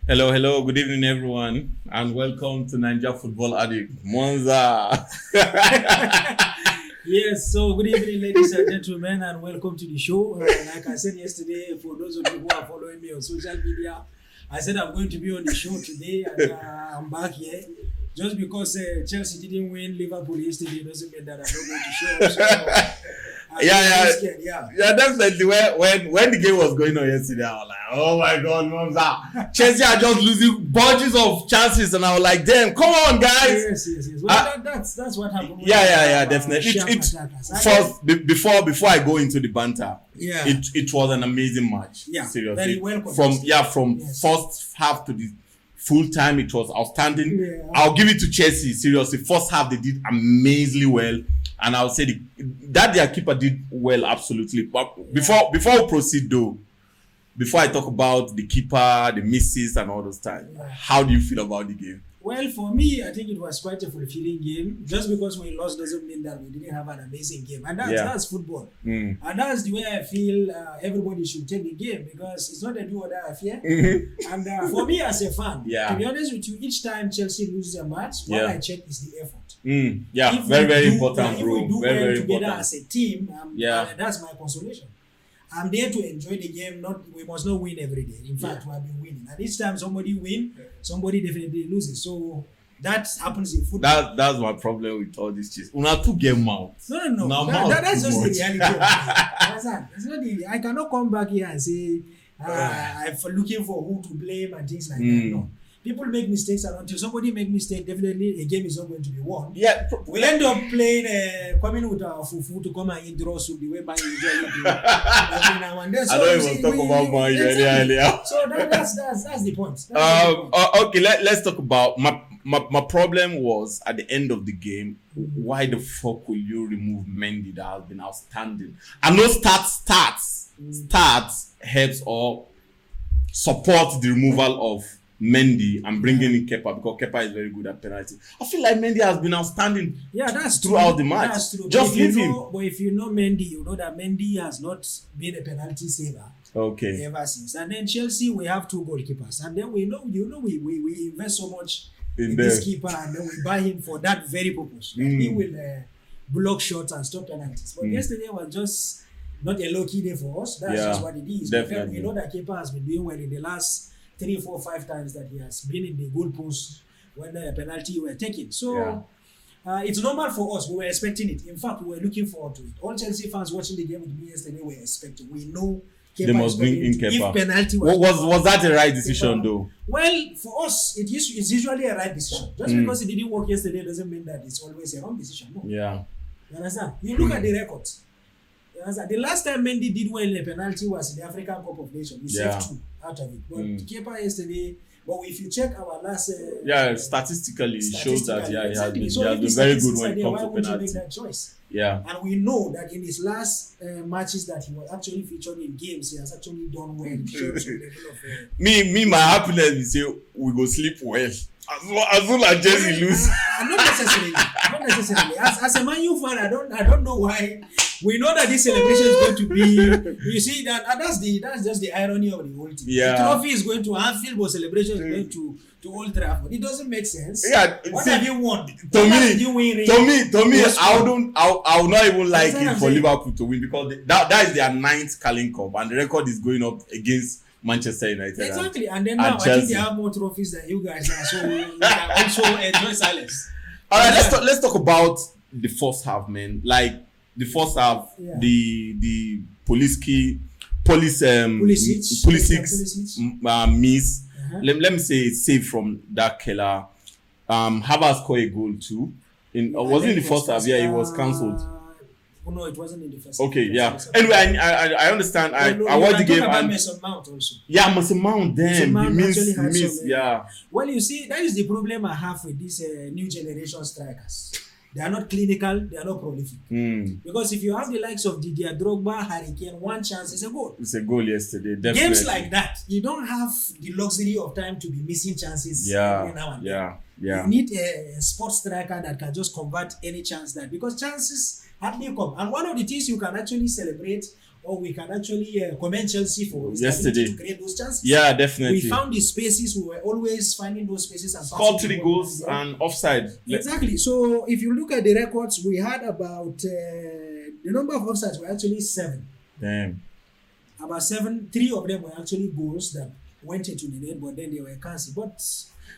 Hello, hello, good evening, everyone, and welcome to Ninja Football Addict Munza. Yes, so good evening, ladies and gentlemen, and welcome to the show. Like I said yesterday, for those of you who are following me on social media, I said I'm going to be on the show today, and I'm back here. Just because Chelsea didn't win Liverpool yesterday doesn't mean that I'm not going to show up. So, Yeah, definitely. When the game was going on yesterday, I was like, oh my God, Munza. Chelsea are just losing bunches of chances, and I was like, damn, come on, guys. Yes. Well, that's what happened. Yeah, definitely. First, before I go into the banter, it was an amazing match. Yeah, seriously. very well from first half to the full time, it was outstanding. Yeah. I'll give it to Chelsea. Seriously, first half they did amazingly well, and I'll say that their keeper did well, absolutely. But before we proceed though, before I talk about the keeper, the misses, and all those times, how do you feel about the game? Well, for me, I think it was quite a fulfilling game. Just because we lost doesn't mean that we didn't have an amazing game. And that's football. And that's the way I feel everybody should take the game, because it's not a do or die affair. And for me as a fan, to be honest with you, each time Chelsea loses a match, what I check is the effort. Very important, bro. If we do very, well very together important. as a team, that's my consolation. I'm there to enjoy the game. We must not win every day. In fact, we have been winning. And each time somebody wins, somebody definitely loses. So that happens in football. That's my problem with all these cheese. Una two get mouth. No. That's just the reality of it. It's not I cannot come back here and say I'm looking for who to blame and things like that. No. People make mistakes, and until somebody make mistake, definitely a game is not going to be won. We'll end up playing, coming with our fufu to come and draw soup the way Man usually do. Now and then. So I don't even talk about Man earlier. So that's the point. Okay, let's talk about my problem was at the end of the game. Why the fuck will you remove Mendy that has been outstanding? I know stats helps or support the removal of Mendy and bringing in KEPA, because KEPA is very good at penalty. I feel like Mendy has been outstanding throughout the match. That's true. Just leave him. But if you know Mendy, you know that Mendy has not been a penalty saver. Okay. Ever since. And then Chelsea, we have two goalkeepers. And then we invest so much in this keeper, and then we buy him for that very purpose. He will block shots and stop penalties. But yesterday was just not a low-key day for us. That's just what it is. Definitely. We know that keeper has been doing well in the last 3, 4, 5 times that he has been in the goal post when the penalty were taken. So it's normal for us. We were expecting it. In fact, we were looking forward to it. All Chelsea fans watching the game with me yesterday were expecting. We know KEPA they must bring in KEPA. If penalty was that the right decision though? Well, for us, it's usually a right decision. Just because it didn't work yesterday doesn't mean that it's always a wrong decision. No. Yeah. You understand? You look at the records. The last time Mendy did well in a penalty was in the African Cup of Nations. We saved 2 out of it. But KEPA yesterday, but if you check our last... statistically, it shows that he has been very good when it comes to penalty. Why would you make that choice? Yeah. And we know that in his last matches that he was actually featured in games, he has actually done well. Me, my happiness is say we go sleep well. As soon as Chelsea lose. Not necessarily. As a Man U fan, I don't know why. We know that this celebration is going to be. You see that's just the irony of the whole thing. The trophy is going to Anfield, but celebration is going to Old Trafford. It doesn't make sense. What have you won? To me, I would not even like it for Liverpool to win, because that is their 9th Carling Cup, and the record is going up against Manchester United. Exactly, and then now I think they have more trophies than you guys now, so we can also enjoy silence. All right, let's talk about the first half, man. Like the first half, the Pulisic miss. Let me say save from that killer. Havertz scored a goal too. Was it in the first half? Yeah, it was cancelled. No, it wasn't in the first. Okay, yeah. Anyway, I understand. I watched the game and Mason Mount also. Yeah, Mason Mount. Damn, he missed. Yeah. Well, you see, that is the problem I have with these new generation strikers. They are not clinical. They are not prolific. Because if you have the likes of Didier Drogba, Harry Kane, one chance is a goal. It's a goal yesterday. Definitely. Games like that, you don't have the luxury of time to be missing chances. Every now and then. You need a sports striker that can just convert any chance because chances hardly come. And one of the things you can actually celebrate or we can actually commend Chelsea for its Yesterday ability to create those chances. Yeah, definitely. We found the spaces. We were always finding those spaces and scored 3 goals and offside. Exactly. So if you look at the records, we had about the number of offsides were actually 7. Damn. About 7. 3 of them were actually goals that went into the net, but then they were cancelled. But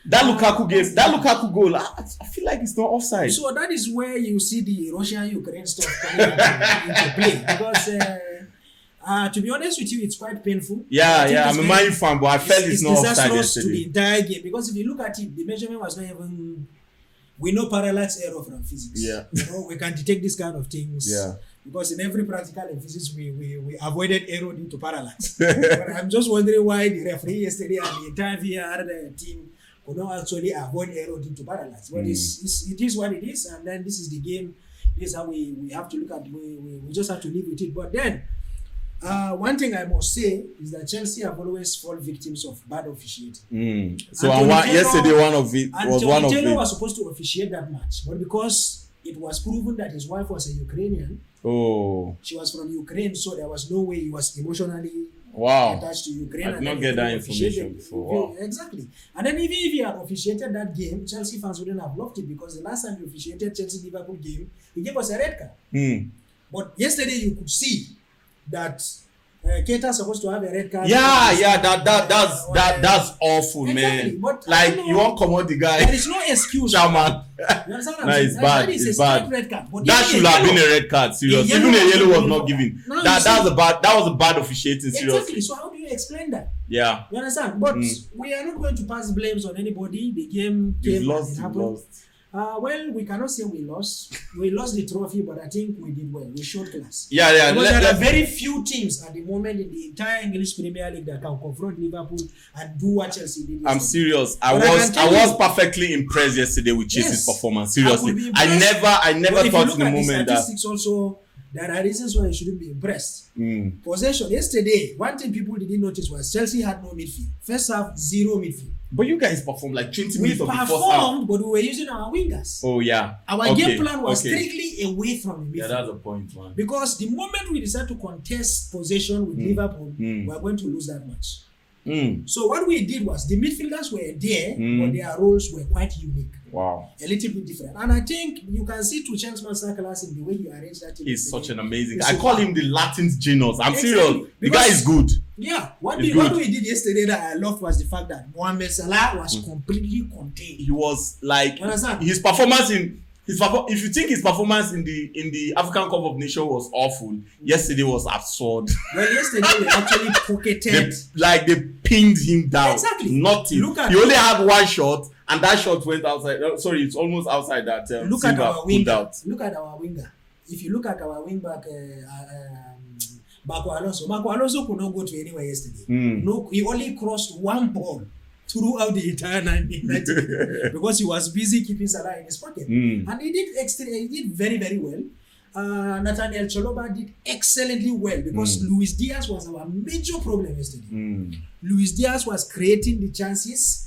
that Lukaku goal, I feel like it's not offside. So that is where you see the Russia-Ukraine stuff coming into play. Because to be honest with you, it's quite painful. Yeah, I'm a Man U fan, but I felt it's not offside yesterday. To the entire game, because if you look at it, the measurement was not even. We know parallax error from physics. Yeah. We can detect this kind of things. Yeah. Because in every practical in physics, we avoided error due to parallax. But I'm just wondering why the referee yesterday and the entire VR team could not actually avoid error due to parallax. But it is what it is, and then this is the game. This is how we have to look at. We just have to live with it. But then, one thing I must say is that Chelsea have always fallen victims of bad officiating. So yesterday, one of it was one of it. Taylor was supposed to officiate that match, but because it was proven that his wife was a Ukrainian, she was from Ukraine, so there was no way he was emotionally attached to Ukraine. I did not get that information before. Wow. Exactly. And then even if he had officiated that game, Chelsea fans wouldn't have loved it, because the last time he officiated Chelsea-Liverpool game, he gave us a red card. But yesterday you could see that KEPA supposed to have a red card. That's awful, exactly, man. But like you won't come out the guy. There is no excuse. Chairman. You understand what I'm saying? It's bad. It's bad. Red card. But that should have been a red card. Serious. Even a yellow was not given. That was a bad officiating. Seriously. Exactly. So how do you explain that? Yeah. You understand? But we are not going to pass blames on anybody. The game came and it happened. Well, we cannot say we lost. We lost the trophy, but I think we did well. We showed class. Yeah. Because there are very few teams at the moment in the entire English Premier League that can confront Liverpool and do what Chelsea did yesterday. I'm serious. I was perfectly impressed yesterday with Chelsea's performance. Seriously, I never thought in the moment that. Statistics also, there are reasons why you shouldn't be impressed. Possession yesterday. One thing people didn't notice was Chelsea had no midfield. First half, 0 midfield. But you guys performed like 20 minutes of the first half. We performed, but we were using our wingers. Oh, yeah. Our game plan was strictly away from the midfield. Yeah, that's a point, man. Because the moment we decide to contest possession with Liverpool, we are going to lose that match. So what we did was the midfielders were there, but their roles were quite unique. Wow. A little bit different. And I think you can see Tuchel's masterclass in the way he arranged that team. He's such an amazing. I call him the Latin genius. I'm serious. The guy is good. Yeah. What we did yesterday that I loved was the fact that Mohamed Salah was completely contained. He was like his performance in if you think his performance in the African Cup of Nations was awful, yesterday was absurd. Well, yesterday we actually pocketed. They pinned him down. Exactly. Nothing. He only had one shot, and that shot went outside. Sorry, it's almost outside that. Look at our winger. Look at our winger. If you look at our wing back, Marco Alonso could not go to anywhere yesterday. No, he only crossed one ball throughout the entire 90 minutes because he was busy keeping Salah in his pocket. And he did very, very well. Nathaniel Chaloba did excellently well because Luis Diaz was our major problem yesterday. Luis Diaz was creating the chances.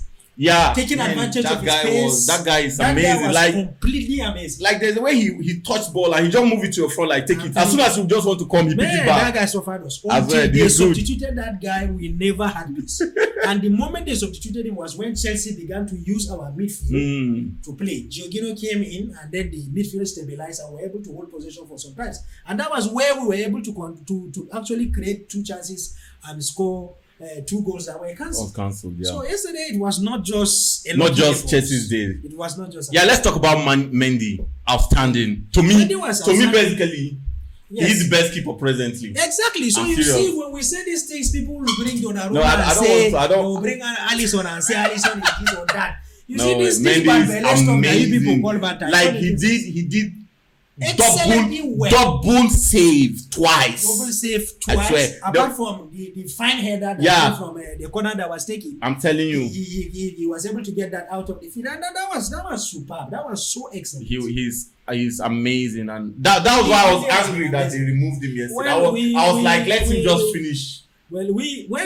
Taking advantage of his pace. That guy is amazing. Guy was completely amazing. Like there's a way he touched ball and he just move it to your front, like take it. As soon as you just want to come, he pick it back. That guy suffered us. Until they substituted that guy, we never had this. And the moment they substituted him was when Chelsea began to use our midfield to play. Giorgino came in and then the midfield stabilized and were able to hold possession for some time. And that was where we were able to actually create 2 chances and score 2 goals that were cancelled. So yesterday it was not just Chelsea's day. It was not just. Let's talk about Mendy. Outstanding to me. Basically, he's the best keeper presently. Exactly. So you see, when we say these things, people will bring Donnarumma will bring Alisson and say Alisson is this or that. You see this Mendy is amazing. Like he did. Double save twice. I swear. Apart from the fine header that came from the corner that was taken. I'm telling you. He was able to get that out of the field. And that was superb. That was so excellent. He's amazing. And that was why I was angry that they removed him yesterday. I was like, let him just finish. Let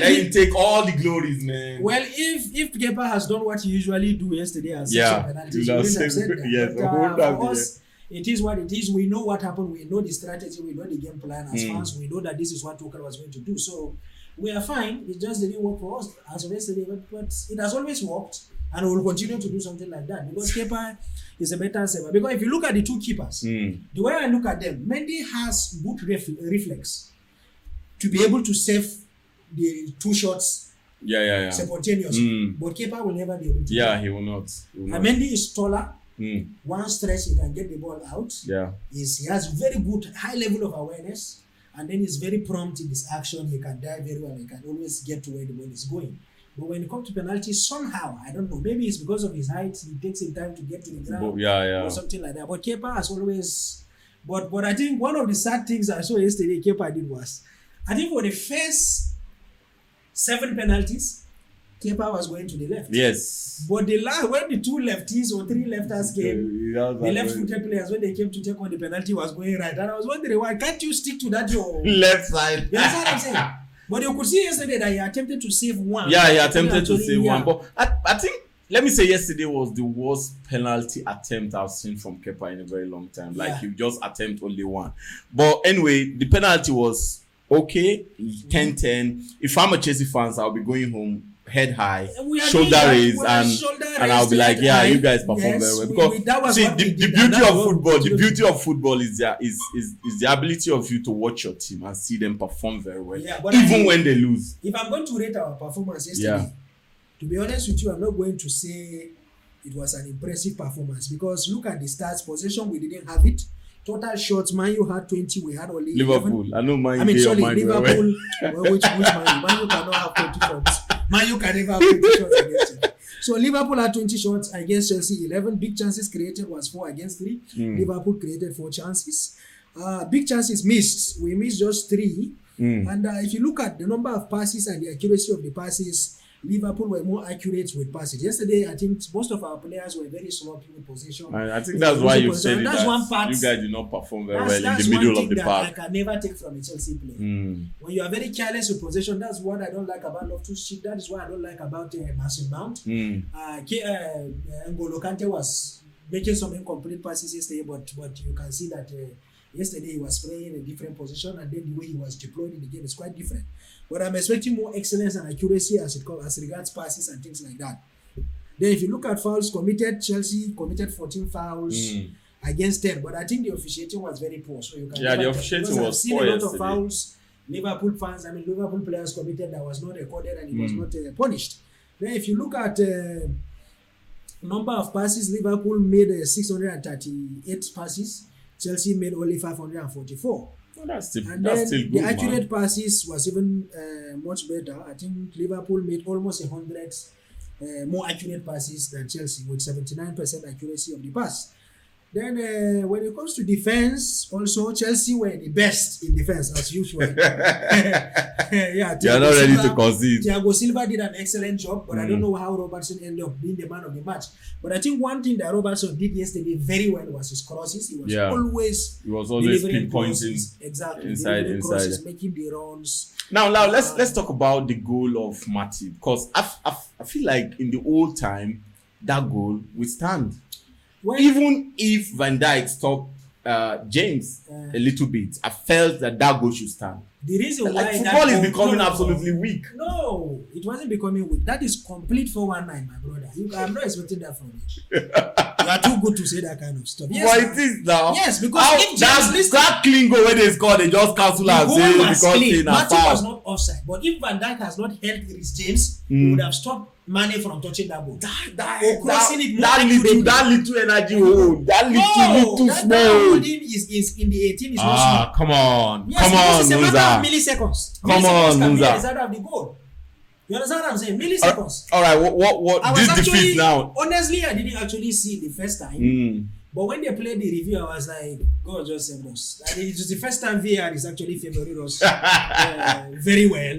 him take all the glories, man. Well, if KEPA has done what he usually do yesterday and set a penalty, he wouldn't have said that. it is what it is. We know what happened. We know the strategy. We know the game plan. As fans, we know that this is what Tuchel was going to do. So we are fine. It just didn't work for us as of yesterday, but it has always worked, and we will continue to do something like that because KEPA is a better saver. Because if you look at the two keepers, the way I look at them, Mendy has good reflex to be able to save the two shots simultaneously. But KEPA will never be able to. Yeah, he will not. Mendy is taller. One stretch, he can get the ball out. Yeah. He has very good high level of awareness, and then he's very prompt in his action. He can dive very well. He can always get to where the ball is going. But when it comes to penalties, somehow, I don't know, maybe it's because of his height, it takes him time to get to the ground or something like that. But KEPA has always... But I think one of the sad things I saw yesterday KEPA did was, I think for the first 7 penalties, KEPA was going to the left. Yes. But when the 2 lefties or 3 lefters came, the left-footed players, when they came to take on the penalty, was going right. And I was wondering, why can't you stick to that your left side? You understand what I'm saying? But you could see yesterday that he attempted to save one. Yeah, he attempted to save one. But I think, let me say, yesterday was the worst penalty attempt I've seen from KEPA in a very long time. Like, he just attempted only one. But anyway, the penalty was okay, 10-10. If I'm a Chelsea fan, I'll be going home head high, shoulder raised, and I'll be like, yeah, you guys perform very well. Because the beauty of football is the ability of you to watch your team and see them perform very well, even when they lose. If I'm going to rate our performance yesterday, to be honest with you, I'm not going to say it was an impressive performance, because look at the stats. Possession, we didn't have it. Total shots, Man U had 20, we had only Liverpool. 11. I know Man U. Liverpool. Which Man U? Man U cannot have 20 shots. Man U can never have 20 shots against Chelsea. So Liverpool had 20 shots against Chelsea, 11. Big chances created was 4 against 3. Liverpool created 4 chances. Big chances missed. We missed just 3. And if you look at the number of passes and the accuracy of the passes, Liverpool were more accurate with passes. Yesterday, I think most of our players were very sloppy with possession. I think that's why you said that you guys did not perform very well in the middle of the park. I can never take from a Chelsea player. When you are very careless with possession, that's what I don't like about Loftus-Cheek. That is what I don't like about Mason Mount. N'Golo Kante was making some incomplete passes yesterday, but you can see that yesterday he was playing in a different position, and then the way he was deployed in the game is quite different. But I'm expecting more excellence and accuracy as regards passes and things like that. Then if you look at fouls committed, Chelsea committed 14 fouls against 10. But I think the officiating was very poor. So you can the officiating was poor. I've seen a lot of fouls. Liverpool players committed that was not recorded, and it was not punished. Then if you look at number of passes, Liverpool made 638 passes. Chelsea made only 544. Well, that's still good. The accurate passes was even much better. I think Liverpool made almost 100 more accurate passes than Chelsea, with 79% accuracy of the pass. Then when it comes to defense, also Chelsea were the best in defense as usual. You're not ready to concede. Thiago Silva did an excellent job, but I don't know how Robertson ended up being the man of the match. But I think one thing that Robertson did yesterday very well was his crosses. He was always pinpointing inside crosses, making the runs. Now let's talk about the goal of Matip, because I feel like in the old time that goal would stand. Even if Van Dijk stopped James a little bit, I felt that goal should stand. The reason why football is becoming absolutely weak. No, it wasn't becoming weak. That is complete 419, my brother. I'm not expecting that from you. You are too good to say that kind of stuff. Yes, but it is now. Yes, because that clean goal when they score, they just cancel and say because Matip was not offside. But if Van Dijk has not held Chris James, he would have stopped Mane from touching that ball. That little energy hold. That little small. That holding is in the 18 is not small. Come on. Yes, come on, it's a matter of milliseconds. Come on, Munza. Can be the Munza. result of the goal. You understand what I'm saying? Milliseconds. All right. What this defeat now? Honestly, I didn't actually see the first time. But when they played the review, I was like, God just saved us. Like, it was the first time VAR is actually favoring us very well.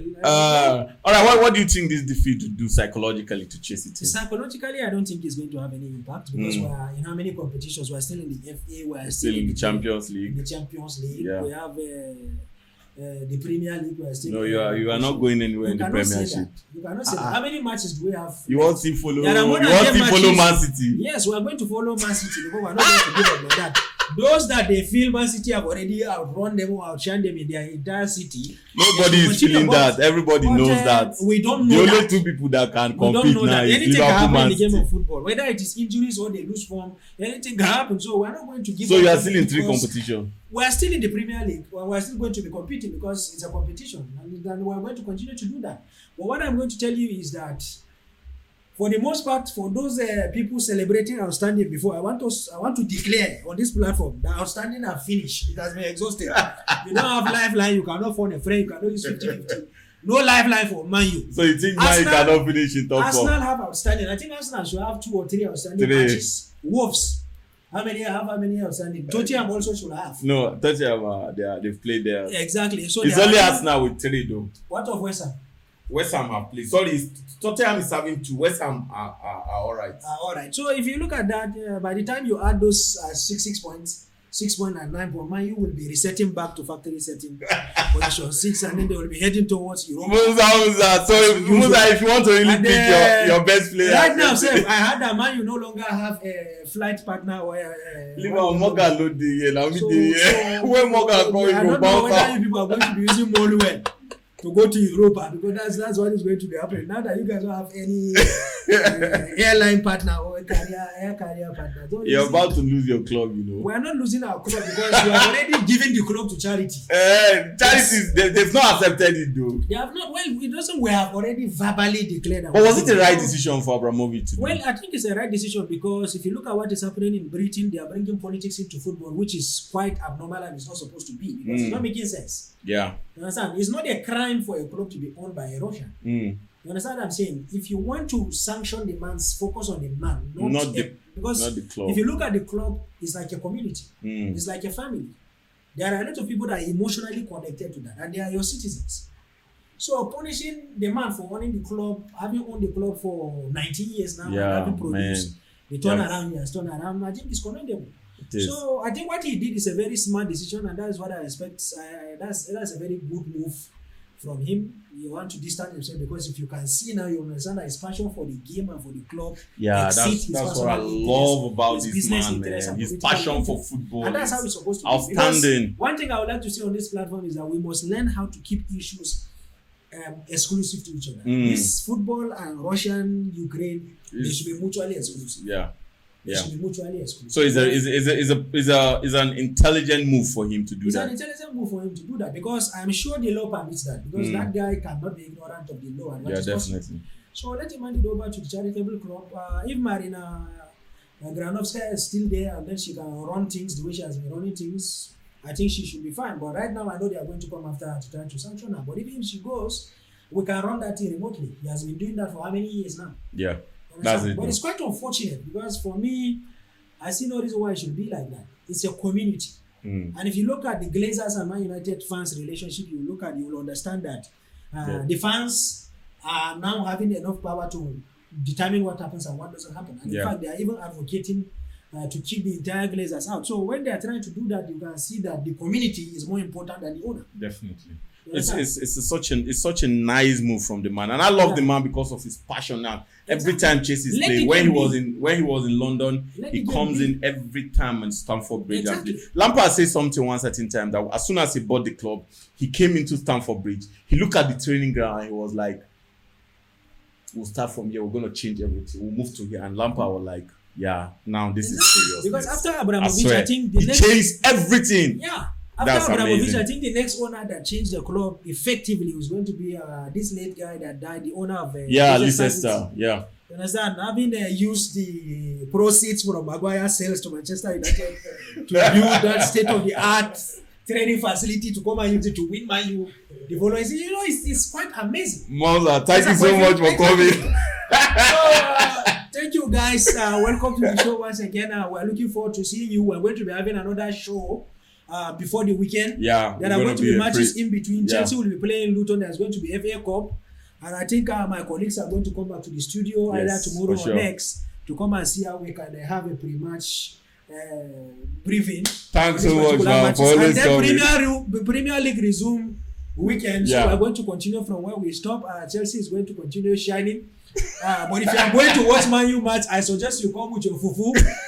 All right, what do you think this defeat would do psychologically to Chelsea team? Psychologically, I don't think it's going to have any impact, because we're in how many competitions? We're still in the FA, we're still in the Champions League. In the Champions League. Yeah. We have the Premier League. We're still. No, you are not going anywhere in the Premiership. You cannot say that. How many matches do we have? You want to follow Man City? Yes, we are going to follow Man City, because we're not going to give up like that. those that they feel Man City have already outrun them or outshined them in their entire city. Nobody is feeling that. Everybody knows that. We don't know the only that. two people that can We don't compete know now that. is Anything can Liverpool, happen in Man the game City. of football. Whether it is injuries or they lose form, anything can happen. So we're not going to give So up you are still in three because competition. we're still in the Premier League. We're still going to be competing because it's a competition. And then we're going to continue to do that. But what I'm going to tell you is that for the most part, for those people celebrating outstanding before, I want to declare on this platform that outstanding are finished. It has been exhausted. You don't have lifeline, you cannot phone a friend, you cannot use 50-50. No lifeline for Man U. So you think Man U cannot finish in top four? Arsenal have outstanding. I think Arsenal should have 2 or 3 outstanding matches. Wolves. How many outstanding? Tottenham also should have. No, Tottenham, they've played there. Exactly. So it's only Arsenal with 3 though. What of West Ham? West Ham have played. Sorry, Tottenham is having 2. West Ham are alright. Alright. So if you look at that, by the time you add those 6 points, 6 points and 9 points, Man U will be resetting back to factory setting position 6, and then they will be heading towards Europe. Muza. So Muza, if you want to really pick your best player. Right now, sir, I heard that Man U no longer have a flight partner or Liverpool Morgan load the year. Now me the year. When Morgan coming I from don't know whether Bangkok. you people are going to be using Molwell to go to Europa, because that's what is going to be happening. Now that you guys don't have any airline partner or air carrier partner. You're about to lose your club, you know. We are not losing our club because we have already given the club to charity. Charities, they've not accepted it though. They have not. Well, it doesn't. We have already verbally declared. But was it the right decision for Abrahamovic to do? Well, I think it's a right decision because if you look at what is happening in Britain, they are bringing politics into football, which is quite abnormal and it's not supposed to be because it's not making sense. Yeah. You understand? It's not a crime for a club to be owned by a Russian. You understand what I'm saying? If you want to sanction the man, focus on the man, not the club. If you look at the club, it's like a community. It's like a family. There are a lot of people that are emotionally connected to that, and they are your citizens. So punishing the man for owning the club, having owned the club for 19 years now, and having produced the turnaround, I think it's commendable. So I think what he did is a very smart decision, and that is what I expect. That's a very good move from him. You want to distance himself because if you can see now, you understand that his passion for the game and for the club. Yeah, that's what I love about this man. His passion for football. And that's how it's supposed to be. Outstanding. One thing I would like to say on this platform is that we must learn how to keep issues exclusive to each other. This football and Russian, Ukraine, they should be mutually exclusive. They should be mutually exclusive. So it's an intelligent move for him to do that. It's an intelligent move for him to do that because I'm sure the law permits that because that guy cannot be ignorant of the law. And definitely. So let him hand it over to the charitable club. If Marina Granovskaya is still there and then she can run things the way she has been running things, I think she should be fine. But right now, I know they are going to come after her to try to sanction her. But if she goes, we can run that thing remotely. He has been doing that for how many years now? Yeah. That's it. But it's quite unfortunate because for me, I see no reason why it should be like that. It's a community. And if you look at the Glazers and Man United fans' relationship, you will understand that the fans are now having enough power to determine what happens and what doesn't happen. And in fact, they are even advocating to keep the entire Glazers out. So when they are trying to do that, you can see that the community is more important than the owner. Definitely. It's such a nice move from the man, and I love the man because of his passion. Now every time Chelsea is playing, when he was in London, he comes in every time and Stamford Bridge. Exactly. Lampard said something one certain time that as soon as he bought the club, he came into Stamford Bridge. He looked at the training ground and he was like, "We'll start from here. We're gonna change everything. We'll move to here." And Lampard was like, "Yeah, now this is serious." Because after Abrahamovic, I think he changed everything. Yeah. After Abrahamovic, I think the next owner that changed the club effectively was going to be this late guy that died, the owner of Leicester. Yeah. You understand? Having used the proceeds from Maguire's sales to Manchester United to build that state-of-the-art training facility to come and use it to win Man U. The following season, it's quite amazing. Moza, thank you so much for coming. Thank you guys. Welcome to the show once again. We're looking forward to seeing you. We're going to be having another show before the weekend. Yeah, there are going to be matches in between. Chelsea will be playing Luton. There's going to be FA Cup, and I think my colleagues are going to come back to the studio either tomorrow or next to come and see how we can have a pre-match briefing. Thanks so much for always coming. Premier League resume weekend, so we're going to continue from where we stop. Chelsea is going to continue shining. But if you are going to watch Man U match, I suggest you come with your fufu.